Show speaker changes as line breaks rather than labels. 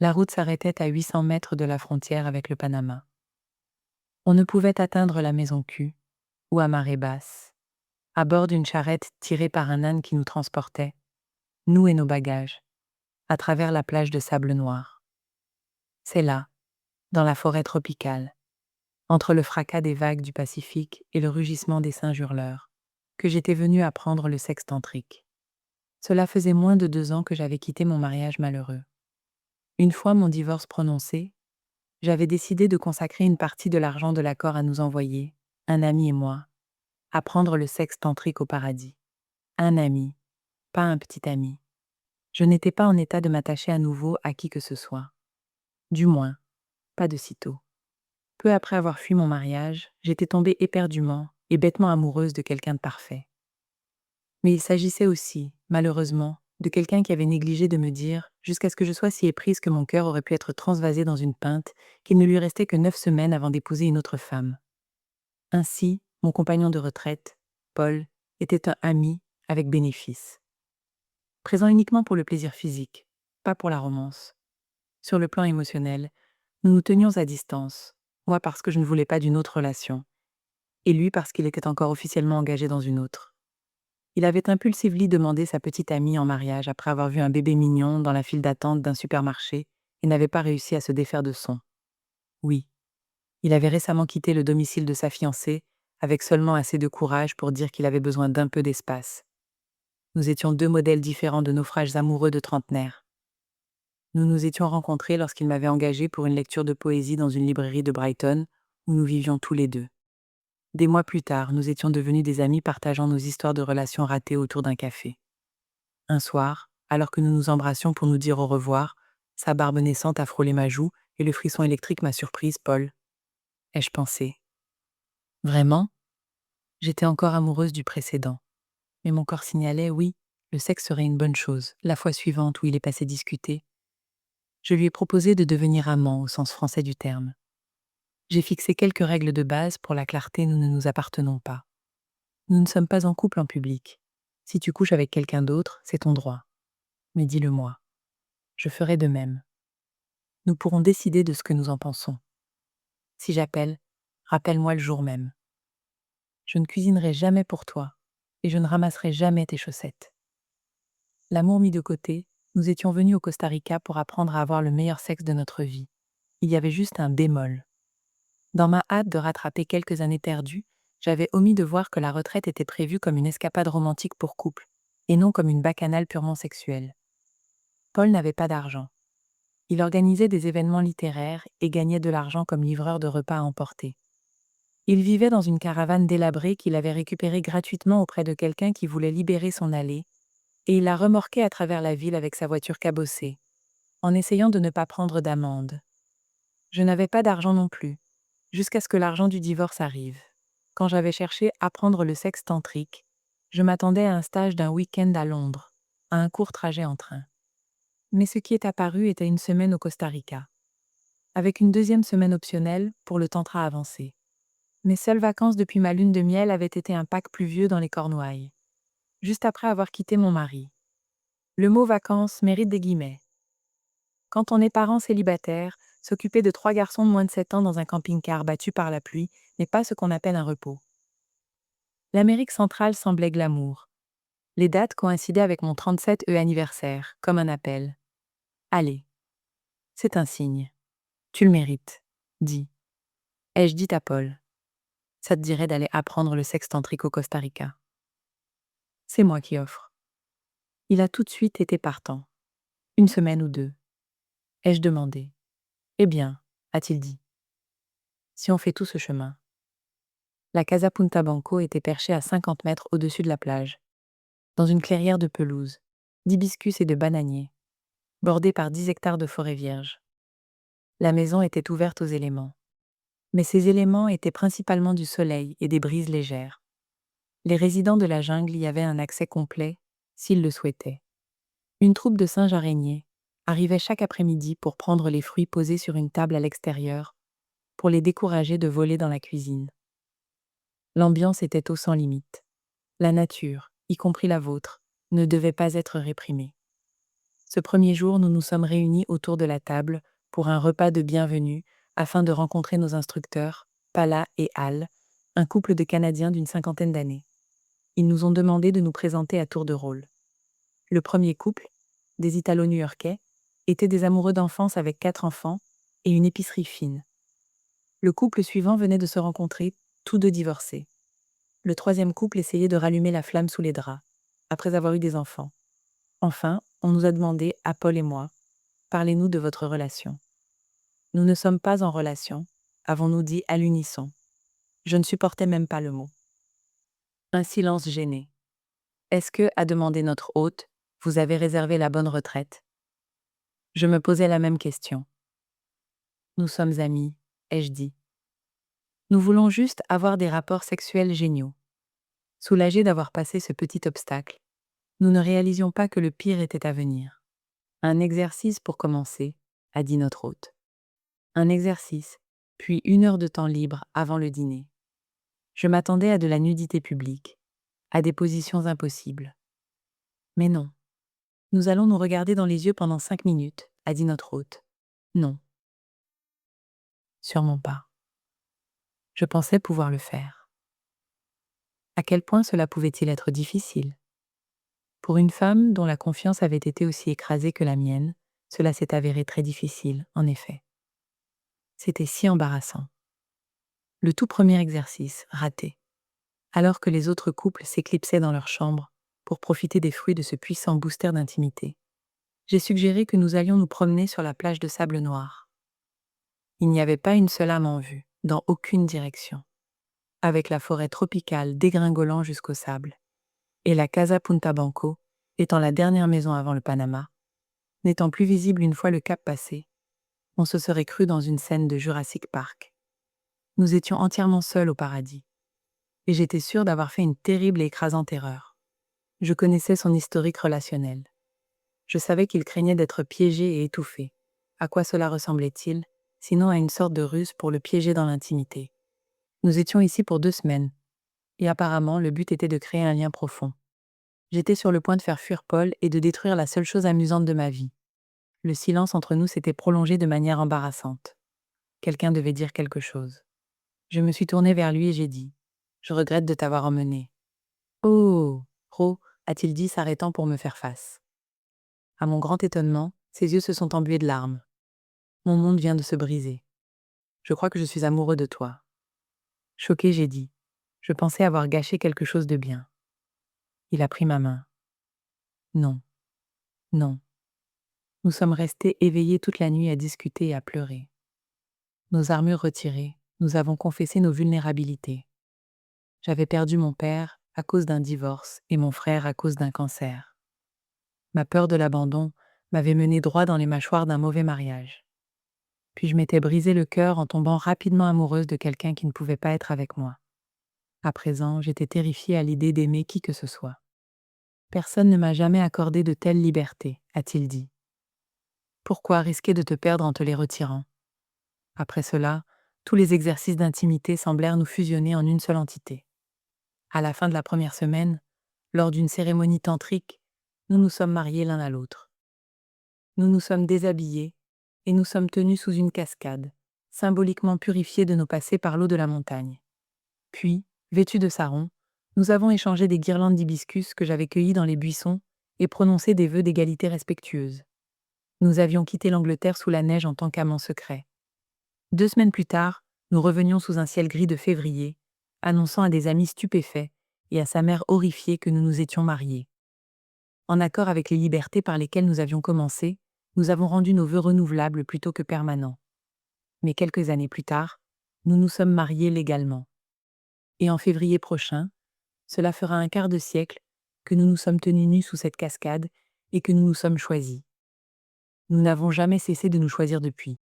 La route s'arrêtait à 800 mètres de la frontière avec le Panama. On ne pouvait atteindre la maison Q, ou à marée basse, à bord d'une charrette tirée par un âne qui nous transportait, nous et nos bagages, à travers la plage de sable noir. C'est là, dans la forêt tropicale, entre le fracas des vagues du Pacifique et le rugissement des singes hurleurs, que j'étais venu apprendre le sexe tantrique. Cela faisait moins de 2 ans que j'avais quitté mon mariage malheureux. Une fois mon divorce prononcé, j'avais décidé de consacrer une partie de l'argent de l'accord à nous envoyer, un ami et moi, apprendre le sexe tantrique au paradis. Un ami, pas un petit ami. Je n'étais pas en état de m'attacher à nouveau à qui que ce soit. Du moins, pas de sitôt. Peu après avoir fui mon mariage, j'étais tombée éperdument et bêtement amoureuse de quelqu'un de parfait. Mais il s'agissait aussi, malheureusement, de quelqu'un qui avait négligé de me dire, jusqu'à ce que je sois si éprise que mon cœur aurait pu être transvasé dans une pinte, qu'il ne lui restait que 9 semaines avant d'épouser une autre femme. Ainsi, mon compagnon de retraite, Paul, était un ami avec bénéfice. Présent uniquement pour le plaisir physique, pas pour la romance. Sur le plan émotionnel, nous nous tenions à distance, moi parce que je ne voulais pas d'une autre relation, et lui parce qu'il était encore officiellement engagé dans une autre. Il avait impulsivement demandé sa petite amie en mariage après avoir vu un bébé mignon dans la file d'attente d'un supermarché et n'avait pas réussi à se défaire de son. Oui, il avait récemment quitté le domicile de sa fiancée avec seulement assez de courage pour dire qu'il avait besoin d'un peu d'espace. Nous étions 2 modèles différents de naufrages amoureux de trentenaires. Nous nous étions rencontrés lorsqu'il m'avait engagé pour une lecture de poésie dans une librairie de Brighton, où nous vivions tous les deux. Des mois plus tard, nous étions devenus des amis partageant nos histoires de relations ratées autour d'un café. Un soir, alors que nous nous embrassions pour nous dire au revoir, sa barbe naissante a frôlé ma joue et le frisson électrique m'a surprise, Paul. Ai-je pensé. Vraiment? J'étais encore amoureuse du précédent. Mais mon corps signalait, oui, le sexe serait une bonne chose. La fois suivante où il est passé discuter, je lui ai proposé de devenir amant au sens français du terme. J'ai fixé quelques règles de base pour la clarté, nous ne nous appartenons pas. Nous ne sommes pas en couple en public. Si tu couches avec quelqu'un d'autre, c'est ton droit. Mais dis-le-moi. Je ferai de même. Nous pourrons décider de ce que nous en pensons. Si j'appelle, rappelle-moi le jour même. Je ne cuisinerai jamais pour toi, et je ne ramasserai jamais tes chaussettes. L'amour mis de côté, nous étions venus au Costa Rica pour apprendre à avoir le meilleur sexe de notre vie. Il y avait juste un bémol. Dans ma hâte de rattraper quelques années perdues, j'avais omis de voir que la retraite était prévue comme une escapade romantique pour couple, et non comme une bacchanale purement sexuelle. Paul n'avait pas d'argent. Il organisait des événements littéraires et gagnait de l'argent comme livreur de repas à emporter. Il vivait dans une caravane délabrée qu'il avait récupérée gratuitement auprès de quelqu'un qui voulait libérer son allée, et il la remorquait à travers la ville avec sa voiture cabossée, en essayant de ne pas prendre d'amende. Je n'avais pas d'argent non plus, jusqu'à ce que l'argent du divorce arrive. Quand j'avais cherché à apprendre le sexe tantrique, je m'attendais à un stage d'un week-end à Londres, à un court trajet en train. Mais ce qui est apparu était une semaine au Costa Rica, avec une deuxième semaine optionnelle pour le tantra avancé. Mes seules vacances depuis ma lune de miel avaient été un Pâques pluvieux dans les Cornouailles, juste après avoir quitté mon mari. Le mot vacances mérite des guillemets. Quand on est parent célibataire, s'occuper de 3 garçons de moins de 7 ans dans un camping-car battu par la pluie n'est pas ce qu'on appelle un repos. L'Amérique centrale semblait glamour. Les dates coïncidaient avec mon 37e anniversaire, comme un appel. Allez, c'est un signe. Tu le mérites. Dis. Ai-je dit à Paul. Ça te dirait d'aller apprendre le sexe tantrique au Costa Rica. C'est moi qui offre. Il a tout de suite été partant. 1 semaine ou 2. Ai-je demandé. Eh bien, a-t-il dit. Si on fait tout ce chemin. La Casa Punta Banco était perchée à 50 mètres au-dessus de la plage, dans une clairière de pelouse, d'hibiscus et de bananiers, bordée par 10 hectares de forêt vierge. La maison était ouverte aux éléments. Mais ces éléments étaient principalement du soleil et des brises légères. Les résidents de la jungle y avaient un accès complet, s'ils le souhaitaient. Une troupe de singes araignées arrivait chaque après-midi pour prendre les fruits posés sur une table à l'extérieur, pour les décourager de voler dans la cuisine. L'ambiance était au sans limite. La nature, y compris la vôtre, ne devait pas être réprimée. Ce premier jour, nous nous sommes réunis autour de la table pour un repas de bienvenue afin de rencontrer nos instructeurs, Pala et Al, un couple de Canadiens d'une cinquantaine d'années. Ils nous ont demandé de nous présenter à tour de rôle. Le premier couple, des Italo-New-Yorkais, étaient des amoureux d'enfance avec 4 enfants et une épicerie fine. Le couple suivant venait de se rencontrer, tous deux divorcés. Le troisième couple essayait de rallumer la flamme sous les draps, après avoir eu des enfants. Enfin, on nous a demandé, à Paul et moi, parlez-nous de votre relation. Nous ne sommes pas en relation, avons-nous dit à l'unisson. Je ne supportais même pas le mot. Un silence gêné. Est-ce que, a demandé notre hôte, vous avez réservé la bonne retraite? Je me posais la même question. Nous sommes amis, ai-je dit. Nous voulons juste avoir des rapports sexuels géniaux. Soulagés d'avoir passé ce petit obstacle, nous ne réalisions pas que le pire était à venir. Un exercice pour commencer, a dit notre hôte. Un exercice, puis 1 heure de temps libre avant le dîner. Je m'attendais à de la nudité publique, à des positions impossibles. Mais non. Nous allons nous regarder dans les yeux pendant 5 minutes, a dit notre hôte. Non. Sûrement pas. Je pensais pouvoir le faire. À quel point cela pouvait-il être difficile? Pour une femme dont la confiance avait été aussi écrasée que la mienne, cela s'est avéré très difficile, en effet. C'était si embarrassant. Le tout premier exercice, raté. Alors que les autres couples s'éclipsaient dans leur chambre pour profiter des fruits de ce puissant booster d'intimité, j'ai suggéré que nous allions nous promener sur la plage de sable noir. Il n'y avait pas une seule âme en vue, dans aucune direction, avec la forêt tropicale dégringolant jusqu'au sable, et la Casa Punta Banco, étant la dernière maison avant le Panama, n'étant plus visible une fois le cap passé, on se serait cru dans une scène de Jurassic Park. Nous étions entièrement seuls au paradis, et j'étais sûre d'avoir fait une terrible et écrasante erreur. Je connaissais son historique relationnel. Je savais qu'il craignait d'être piégé et étouffé. À quoi cela ressemblait-il, sinon à une sorte de ruse pour le piéger dans l'intimité? Nous étions ici pour 2 semaines, et apparemment le but était de créer un lien profond. J'étais sur le point de faire fuir Paul et de détruire la seule chose amusante de ma vie. Le silence entre nous s'était prolongé de manière embarrassante. Quelqu'un devait dire quelque chose. Je me suis tournée vers lui et j'ai dit « Je regrette de t'avoir emmené. »« Oh, Ro » a-t-il dit s'arrêtant pour me faire face. À mon grand étonnement, ses yeux se sont embués de larmes. Mon monde vient de se briser. Je crois que je suis amoureux de toi. Choquée, j'ai dit. Je pensais avoir gâché quelque chose de bien. Il a pris ma main. Non. Non. Nous sommes restés éveillés toute la nuit à discuter et à pleurer. Nos armures retirées, nous avons confessé nos vulnérabilités. J'avais perdu mon père à cause d'un divorce et mon frère à cause d'un cancer. Ma peur de l'abandon m'avait mené droit dans les mâchoires d'un mauvais mariage. Puis je m'étais brisé le cœur en tombant rapidement amoureuse de quelqu'un qui ne pouvait pas être avec moi. À présent, j'étais terrifiée à l'idée d'aimer qui que ce soit. Personne ne m'a jamais accordé de telle liberté, a-t-il dit. Pourquoi risquer de te perdre en te les retirant? Après cela, tous les exercices d'intimité semblèrent nous fusionner en une seule entité. À la fin de la première semaine, lors d'une cérémonie tantrique, nous nous sommes mariés l'un à l'autre. Nous nous sommes déshabillés et nous sommes tenus sous une cascade, symboliquement purifiés de nos passés par l'eau de la montagne. Puis, vêtus de sarong, nous avons échangé des guirlandes d'hibiscus que j'avais cueillies dans les buissons et prononcé des vœux d'égalité respectueuse. Nous avions quitté l'Angleterre sous la neige en tant qu'amants secrets. 2 semaines plus tard, nous revenions sous un ciel gris de février, annonçant à des amis stupéfaits et à sa mère horrifiée que nous nous étions mariés. En accord avec les libertés par lesquelles nous avions commencé, nous avons rendu nos vœux renouvelables plutôt que permanents. Mais quelques années plus tard, nous nous sommes mariés légalement. Et en février prochain, cela fera un quart de siècle que nous nous sommes tenus nus sous cette cascade et que nous nous sommes choisis. Nous n'avons jamais cessé de nous choisir depuis.